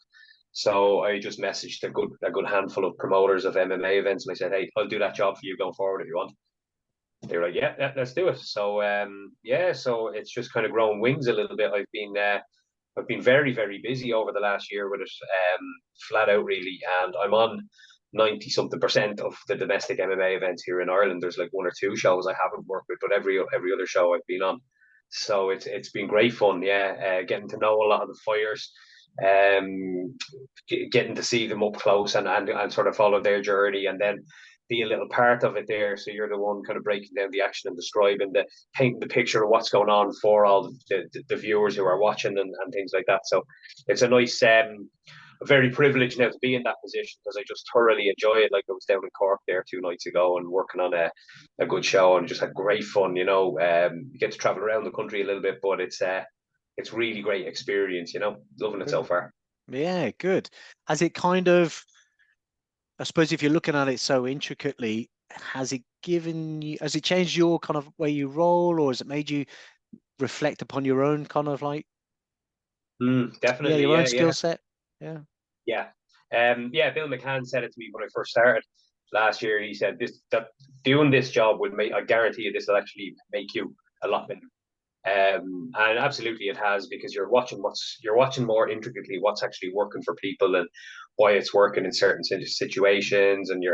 So I just messaged a good handful of promoters of MMA events, and I said, "Hey, I'll do that job for you going forward if you want." They were like, "Yeah, yeah, let's do it." So yeah, so it's just kind of grown wings a little bit. I've been very, very busy over the last year with it, flat out really. And I'm on 90 something percent of the domestic MMA events here in Ireland. There's like one or two shows I haven't worked with, but every other show I've been on. So it's been great fun, yeah. Getting to know a lot of the fighters, getting to see them up close and sort of follow their journey, and then be a little part of it there. So you're the one kind of breaking down the action and describing painting the picture of what's going on for all the viewers who are watching and things like that. So it's a nice, very privileged now to be in that position because I just thoroughly enjoy it. Like I was down in Cork there 2 nights ago and working on a good show and just had great fun. You know, you get to travel around the country a little bit, but it's really great experience. You know, loving it so Brilliant. far. Yeah, good. Has it kind of, I suppose if you're looking at it so intricately, has it changed your kind of way you roll, or has it made you reflect upon your own kind of like, yeah, Definitely, your own yeah, skill yeah. set? Yeah. Yeah. Yeah, Bill McCann said it to me when I first started last year. He said that doing this job will make, I guarantee you, this will actually make you a lot better. And absolutely it has, because you're watching more intricately what's actually working for people and why it's working in certain situations, and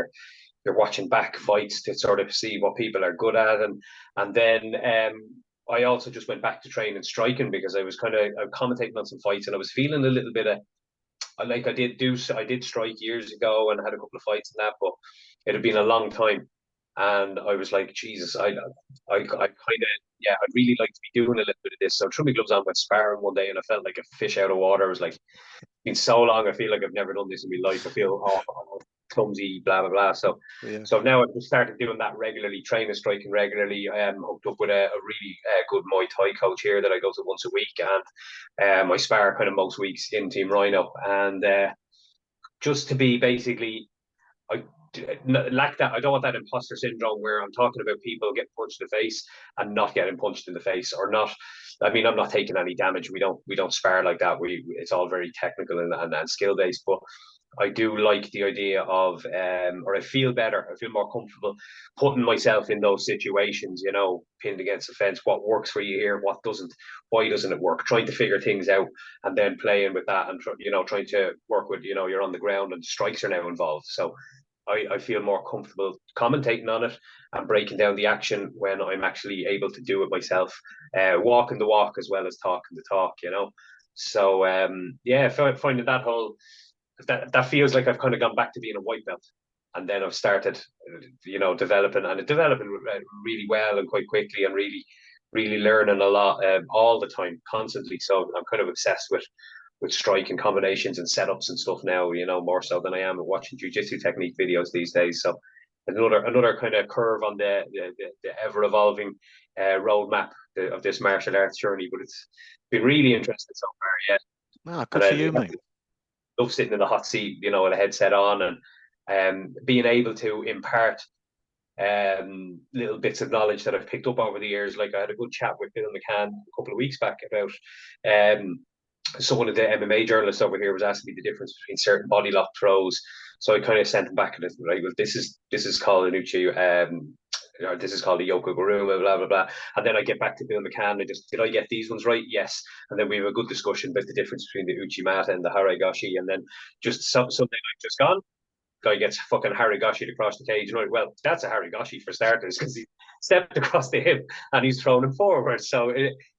you're watching back fights to sort of see what people are good at, and then I also just went back to training striking because I was kind of commentating on some fights and I was feeling a little bit of like I did strike years ago and had a couple of fights and that, but it had been a long time, and I was like, Jesus, I kind of yeah, I'd really like to be doing a little bit of this. So I threw my gloves on, went sparring one day, and I felt like a fish out of water. I was like, it's been so long. I feel like I've never done this in my life. I feel clumsy, blah blah blah. So, Yeah. so now I've just started doing that regularly, training striking regularly. I am hooked up with a really good Muay Thai coach here that I go to once a week, and I spar kind of most weeks in Team Ryano, and just to be basically, I lack that. I don't want that imposter syndrome where I'm talking about people getting punched in the face and not getting punched in the face, or not. I mean, I'm not taking any damage. We don't spar like that. It's all very technical and skill based. But I do like the idea of, or I feel better. I feel more comfortable putting myself in those situations. You know, pinned against the fence. What works for you here? What doesn't? Why doesn't it work? Trying to figure things out and then playing with that, and trying to work with, you're on the ground and strikes are now involved. So I feel more comfortable commentating on it and breaking down the action when I'm actually able to do it myself, walking the walk as well as talking the talk. So yeah, finding that whole that feels like I've kind of gone back to being a white belt, and then I've started, developing really well and quite quickly, and really learning a lot, all the time, constantly. So I'm kind of obsessed with striking combinations and setups and stuff now, more so than I am watching jiu-jitsu technique videos these days. So another kind of curve on the ever evolving roadmap of this martial arts journey, but it's been really interesting so far. Yeah, Ah, and good for you, mate. love sitting in the hot seat, with a headset on, and being able to impart little bits of knowledge that I've picked up over the years. Like I had a good chat with Bill McCann a couple of weeks back about so one of the MMA journalists over here was asking me the difference between certain body lock throws. So I kind of sent him back and right, well, this is called an uchi, this is called a Yokoguruma, blah blah blah. And then I get back to Bill McCann. Did I get these ones right? Yes. And then we have a good discussion about the difference between the Uchimata and the Haragoshi. And then just something like just gone, guy gets fucking Harigashi'd across the cage. Well, that's a Harigashi for starters, because he stepped across the hip and he's thrown him forward. So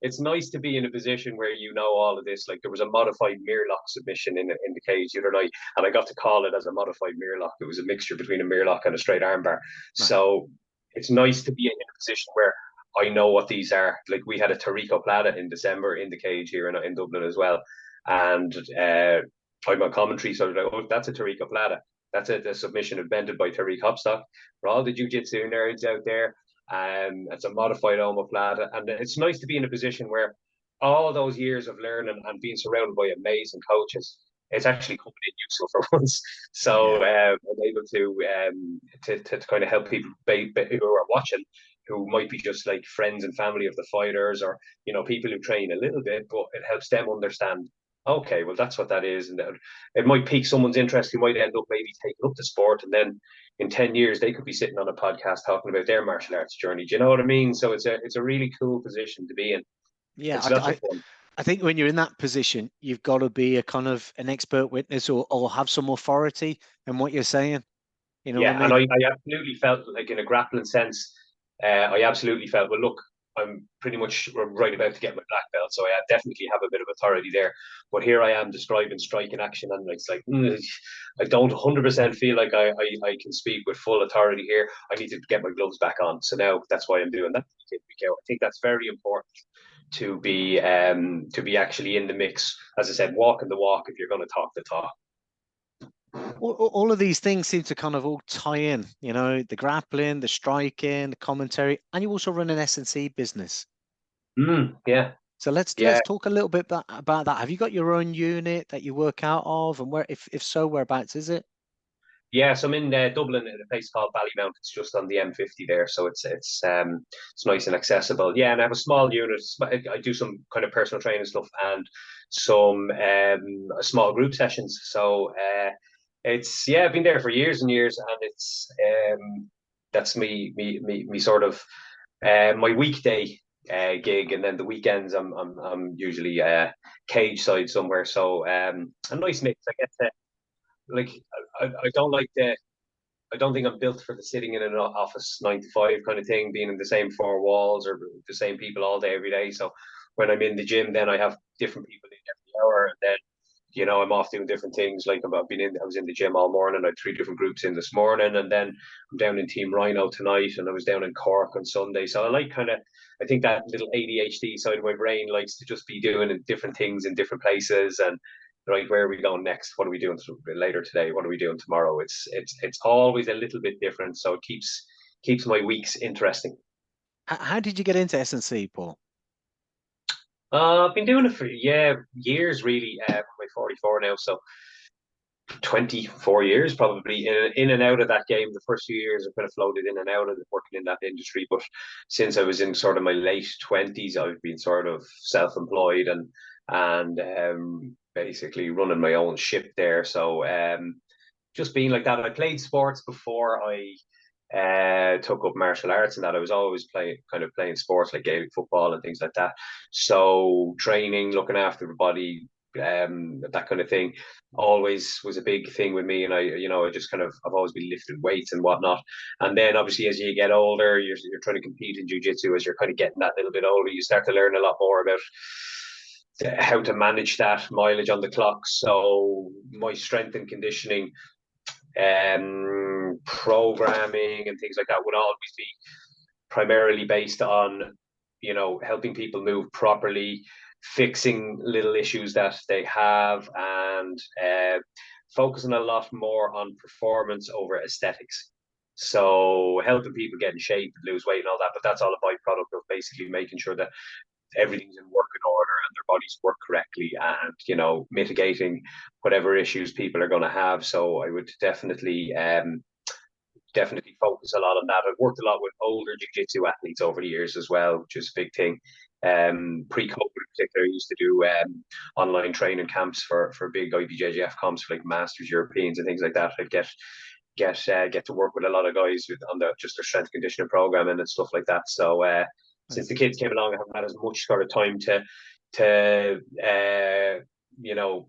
it's nice to be in a position where you know all of this. Like there was a modified mirror lock submission in the cage the other night, and I got to call it as a modified mirror lock. It was a mixture between a mirror lock and a straight armbar. Right. So it's nice to be in a position where I know what these are. Like we had a Tarico Plata in December in the cage here in Dublin as well, and I'm on commentary, so I was like, oh, that's a Tarico Plata. That's the submission invented by Tariq Hopstock. For all the jiu-jitsu nerds out there, it's a modified omoplata, and it's nice to be in a position where all those years of learning and being surrounded by amazing coaches, it's actually coming in useful for once. So I'm able to kind of help people who are watching, who might be just like friends and family of the fighters, or people who train a little bit, but it helps them understand. Okay, well that's what that is, and it might pique someone's interest who might end up maybe taking up the sport, and then in 10 years they could be sitting on a podcast talking about their martial arts journey. Do you know what I mean? So it's a really cool position to be in. Yeah, It's lots of fun. I think when you're in that position, you've got to be a kind of an expert witness, or have some authority in what you're saying. You know what Yeah, I and mean? I absolutely felt like in a grappling sense, I absolutely felt, well, look, I'm pretty much right about to get my black belt, so I definitely have a bit of authority there. But here I am describing striking action, and it's like, I don't 100% feel like I can speak with full authority here. I need to get my gloves back on. So now that's why I'm doing that. I think that's very important to be actually in the mix. As I said, walking the walk if you're going to talk the talk. All of these things seem to kind of all tie in, the grappling, the striking, the commentary, and you also run an S&C business. Yeah. So let's talk a little bit about that. Have you got your own unit that you work out of, and where, if so, whereabouts is it? Yeah, so I'm in Dublin in a place called Ballymount. It's just on the M50 there, so it's nice and accessible. Yeah, and I have a small unit. I do some kind of personal training stuff and some small group sessions. So I've been there for years and years, and it's that's me sort of my weekday gig, and then the weekends I'm usually cage side somewhere. So a nice mix. I get to like I don't like I don't think I'm built for the sitting in an office 9 to 5 kind of thing, being in the same four walls or the same people all day every day. So when I'm in the gym, then I have different people in every hour, and then I'm off doing different things. Like I was in the gym all morning. I had 3 different groups in this morning, and then I'm down in Team Ryano tonight, and I was down in Cork on Sunday. So I think that little ADHD side of my brain likes to just be doing different things in different places, and like, where are we going next? What are we doing later today? What are we doing tomorrow? It's always a little bit different, so it keeps my weeks interesting. How did you get into S&C, Paul? I've been doing it for years really. I'm 44 now, so 24 years probably in and out of that game. The first few years I've kind of floated in and out of working in that industry, but since I was in sort of my late 20s, I've been sort of self-employed and basically running my own ship there. So just being like that. I played sports before I took up martial arts, and that I was always playing sports like Gaelic football and things like that. So training, looking after the body, that kind of thing always was a big thing with me. And I've always been lifting weights and whatnot. And then obviously as you get older, you're trying to compete in jiu-jitsu. As you're kind of getting that little bit older, you start to learn a lot more about how to manage that mileage on the clock. So my strength and conditioning programming and things like that would always be primarily based on helping people move properly, fixing little issues that they have, and focusing a lot more on performance over aesthetics. So helping people get in shape, lose weight, and all that. But that's all a byproduct of basically making sure that everything's in working order and their bodies work correctly, and mitigating whatever issues people are going to have. So I would definitely focus a lot on that. I've worked a lot with older jiu-jitsu athletes over the years as well, which is a big thing. Pre-COVID in particular, I used to do online training camps for big IBJJF comps for like Masters Europeans and things like that. I'd get to work with a lot of guys on just their strength conditioning programming and stuff like that. So since the kids came along, I haven't had as much sort of time to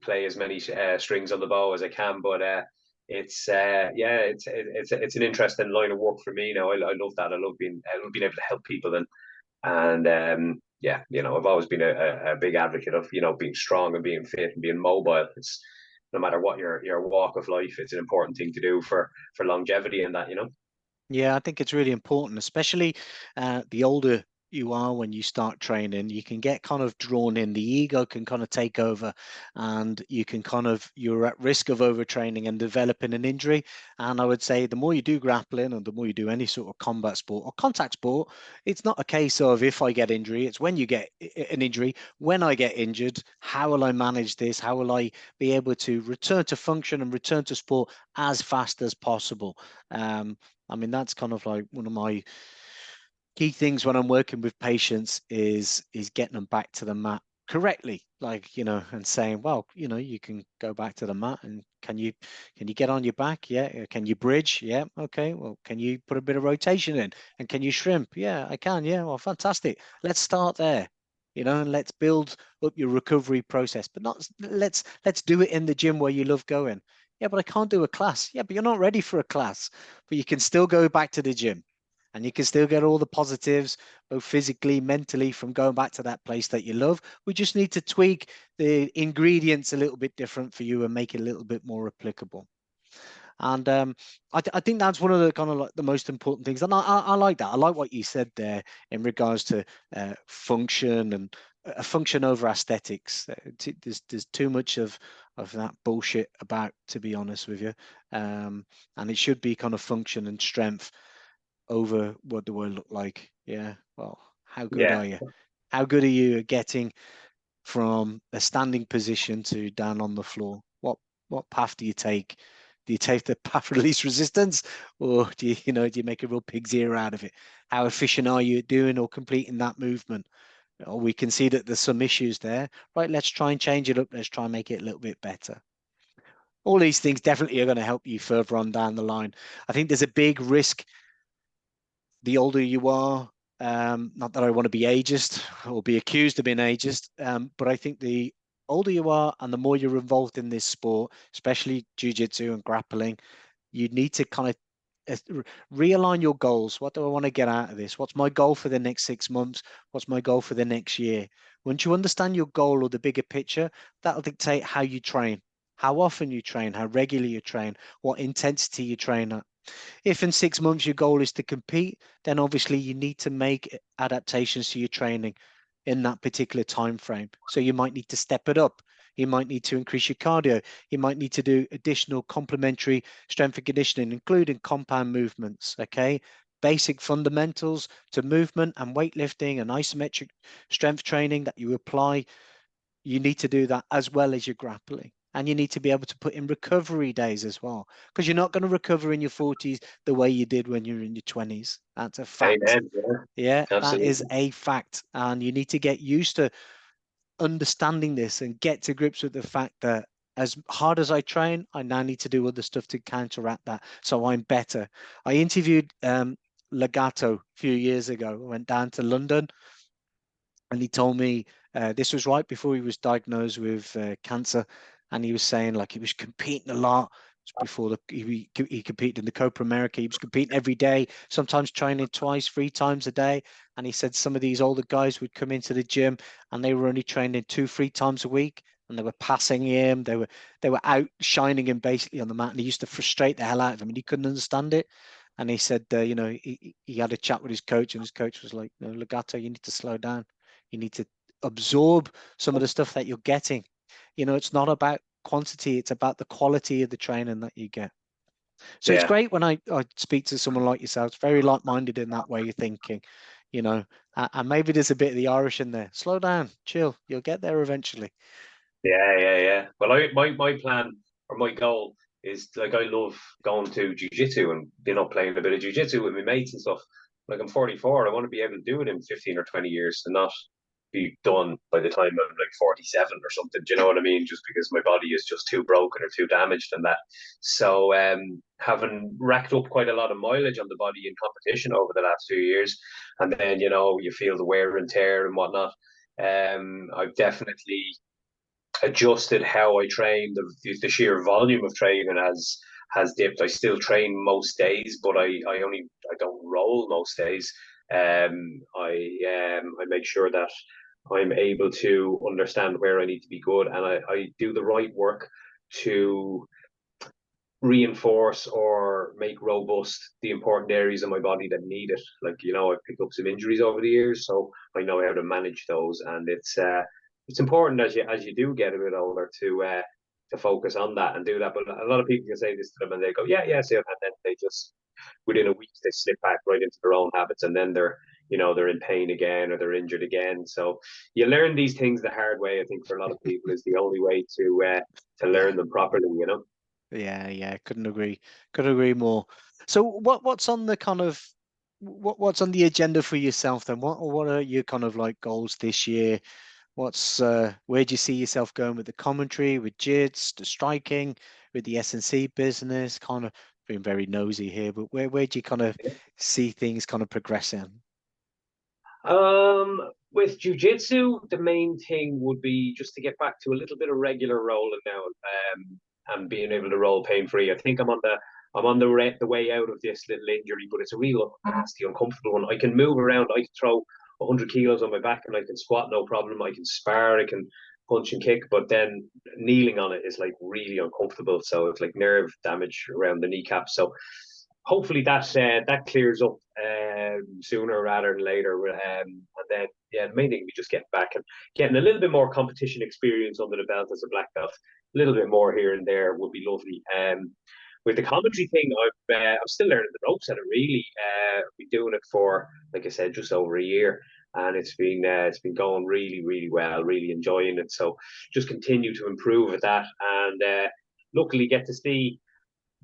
play as many strings on the bow as I can. But it's an interesting line of work for me now. I love that. I love being able to help people, and I've always been a big advocate of being strong and being fit and being mobile. It's no matter what your walk of life, it's an important thing to do for longevity and that. Yeah, I think it's really important, especially the older you are when you start training, you can get kind of drawn in. The ego can kind of take over, and you're at risk of overtraining and developing an injury. And I would say the more you do grappling and the more you do any sort of combat sport or contact sport, it's not a case of if I get injury, it's when you get an injury. When I get injured, how will I manage this? How will I be able to return to function and return to sport as fast as possible? I mean, that's kind of like one of my key things when I'm working with patients is getting them back to the mat correctly, like, and saying, well, you can go back to the mat, and can you get on your back? Yeah. Can you bridge? Yeah. Okay. Well, can you put a bit of rotation in? And can you shrimp? Yeah, I can. Yeah. Well, fantastic. Let's start there. And let's build up your recovery process, but not let's do it in the gym where you love going. Yeah, but I can't do a class. Yeah, but you're not ready for a class, but you can still go back to the gym, and you can still get all the positives, both physically, mentally, from going back to that place that you love. We just need to tweak the ingredients a little bit different for you and make it a little bit more applicable. And I think that's one of the kind of like the most important things. And I like that. I like what you said there in regards to function and a function over aesthetics. There's too much of that bullshit about, to be honest with you. And it should be kind of function and strength over what do I look like. Yeah. Well, how good Yeah, are you? How good are you at getting from a standing position to down on the floor? What path do you take? Do you take the path of least resistance, or do you make a real pig's ear out of it? How efficient are you at doing or completing that movement? Or we can see that there's some issues there, right? Let's try and change it up. Let's try and make it a little bit better. All these things definitely are going to help you further on down the line. I think there's a big risk the older you are. Not that I want to be ageist or be accused of being ageist, but I think the older you are and the more you're involved in this sport, especially jiu-jitsu and grappling, you need to kind of realign your goals. What do I want to get out of this? What's my goal for the next 6 months? What's my goal for the next year? Once you understand your goal or the bigger picture, that'll dictate how you train, how often you train, how regularly you train, what intensity you train at. If in 6 months your goal is to compete, then obviously you need to make adaptations to your training in that particular time frame. So you might need to step it up. You might need to increase your cardio. You might need to do additional complementary strength and conditioning, including compound movements. Okay. Basic fundamentals to movement and weightlifting and isometric strength training that you apply. You need to do that as well as your grappling. And you need to be able to put in recovery days as well, because you're not going to recover in your 40s the way you did when you're in your 20s. That's a fact. Amen. Yeah, that is Absolutely. a fact. And you need to get used to understanding this and get to grips with the fact that as hard as I train, I now need to do other stuff to counteract that. So I'm better. I interviewed Legato a few years ago. I went down to London and he told me this was right before he was diagnosed with cancer, and he was saying like he was competing a lot before he competed in the Copa America. He was competing every day, sometimes training twice, 3 times a day. And he said some of these older guys would come into the gym and they were only training 2, 3 times a week, and they were passing him. They were outshining him basically on the mat, and he used to frustrate the hell out of him, and he couldn't understand it. And he said, he had a chat with his coach, and his coach was like, "No, Legato, you need to slow down. You need to absorb some of the stuff that you're getting. It's not about quantity, it's about the quality of the training that you get." So it's Yeah. great when I speak to someone like yourself, very like-minded in that way of thinking, and maybe there's a bit of the Irish in there. Slow down, chill, you'll get there eventually. Yeah. Well, my plan or my goal is like I love going to jujitsu and playing a bit of jujitsu with my mates and stuff. Like I'm 44, I want to be able to do it in 15 or 20 years and not be done by the time I'm like 47 or something. Do you know what I mean? Just because my body is just too broken or too damaged and that. So having racked up quite a lot of mileage on the body in competition over the last few years, and then you feel the wear and tear and whatnot. I've definitely adjusted how I train. The sheer volume of training has dipped. I still train most days, but I don't roll most days. I make sure that I'm able to understand where I need to be good, and I do the right work to reinforce or make robust the important areas of my body that need it. Like I've picked up some injuries over the years, so I know how to manage those, and it's important as you do get a bit older to focus on that and do that. But a lot of people can say this to them and they go, yeah, and then they just within a week they slip back right into their own habits, and then they're in pain again or they're injured again. So you learn these things the hard way. I think for a lot of people is the only way to Yeah. learn them properly. Yeah, couldn't agree more. So what's on the kind of what's on the agenda for yourself then? What are your kind of like goals this year? What's where do you see yourself going with the commentary, with jids, the striking, with the S&C business? Kind of being very nosy here, but where do you kind of see things kind of progressing? With jujitsu, the main thing would be just to get back to a little bit of regular rolling now, and being able to roll pain free. I think I'm on the way out of this little injury, but it's a real nasty, uncomfortable one. I can move around, I can throw 100 kilos on my back, and I can squat no problem. I can spar, I can punch and kick, but then kneeling on it is like really uncomfortable. So it's like nerve damage around the kneecap. So hopefully that clears up sooner rather than later. And then the main thing we just get back and getting a little bit more competition experience under the belt as a black belt. A little bit more here and there would be lovely. With the commentary thing, I'm still learning the ropes at it. Really, I've been doing it for, like I said, just over a year, and it's been going really, really well. Really enjoying it. So just continue to improve at that, and luckily get to see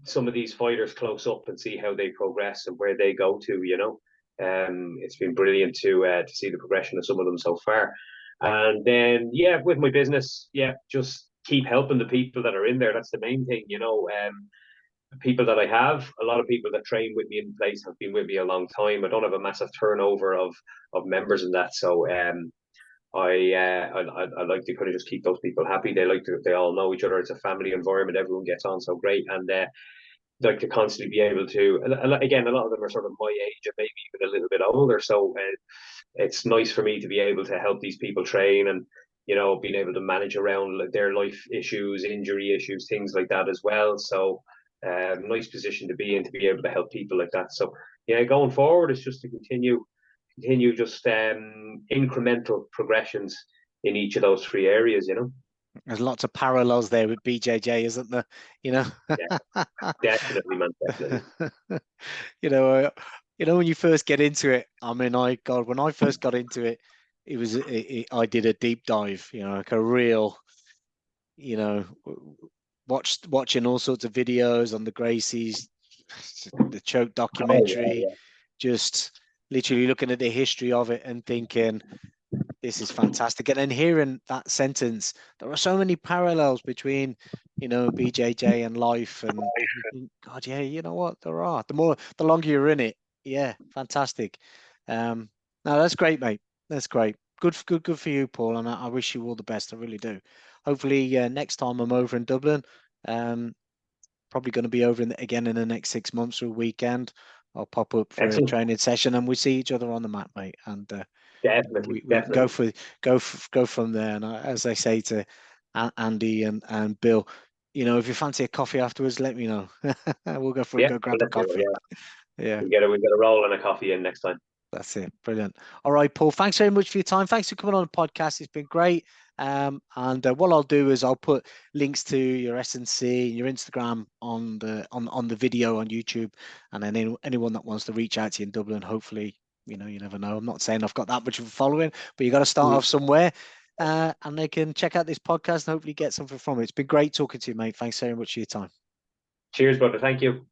some of these fighters close up and see how they progress and where they go to. It's been brilliant to see the progression of some of them so far. And then with my business, just keep helping the people that are in there. That's the main thing. People that I have, a lot of people that train with me in place have been with me a long time. I don't have a massive turnover of members in that, so I like to kind of just keep those people happy. They all know each other. It's a family environment. Everyone gets on so great, and like to constantly be able to, again, a lot of them are sort of my age and maybe even a little bit older. So it's nice for me to be able to help these people train and, being able to manage around their life issues, injury issues, things like that as well. So nice position to be in, to be able to help people like that. So yeah, going forward, it's just to continue just incremental progressions in each of those three areas. There's lots of parallels there with BJJ, isn't there? Yeah, definitely, man, definitely. you know, when you first get into it, I mean, when I first got into it, I did a deep dive, like a real, watching all sorts of videos on the Gracies, the Choke documentary, just literally looking at the history of it and thinking, this is fantastic. And then hearing that sentence, there are so many parallels between, BJJ and life. And you think, God, yeah, you know what? There are. The longer you're in it, yeah, fantastic. No, that's great, mate. That's great. Good for you, Paul. And I wish you all the best. I really do. Hopefully, next time I'm over in Dublin, probably going to be over again in the next 6 months or a weekend. I'll pop up for Excellent. a training session and we see each other on the mat, mate. And definitely, we can go from there. And as I say to Andy and Bill, if you fancy a coffee afterwards, let me know. We'll go grab a coffee. Yeah. We get a roll and a coffee in next time. That's it. Brilliant. All right, Paul. Thanks very much for your time. Thanks for coming on the podcast. It's been great. And what I'll do is I'll put links to your S&C and your Instagram on the video on YouTube, and then anyone that wants to reach out to you in Dublin, hopefully, you never know. I'm not saying I've got that much of a following, but you got to start off somewhere, and they can check out this podcast and hopefully get something from it. It's been great talking to you, mate. Thanks very much for your time. Cheers, brother. Thank you.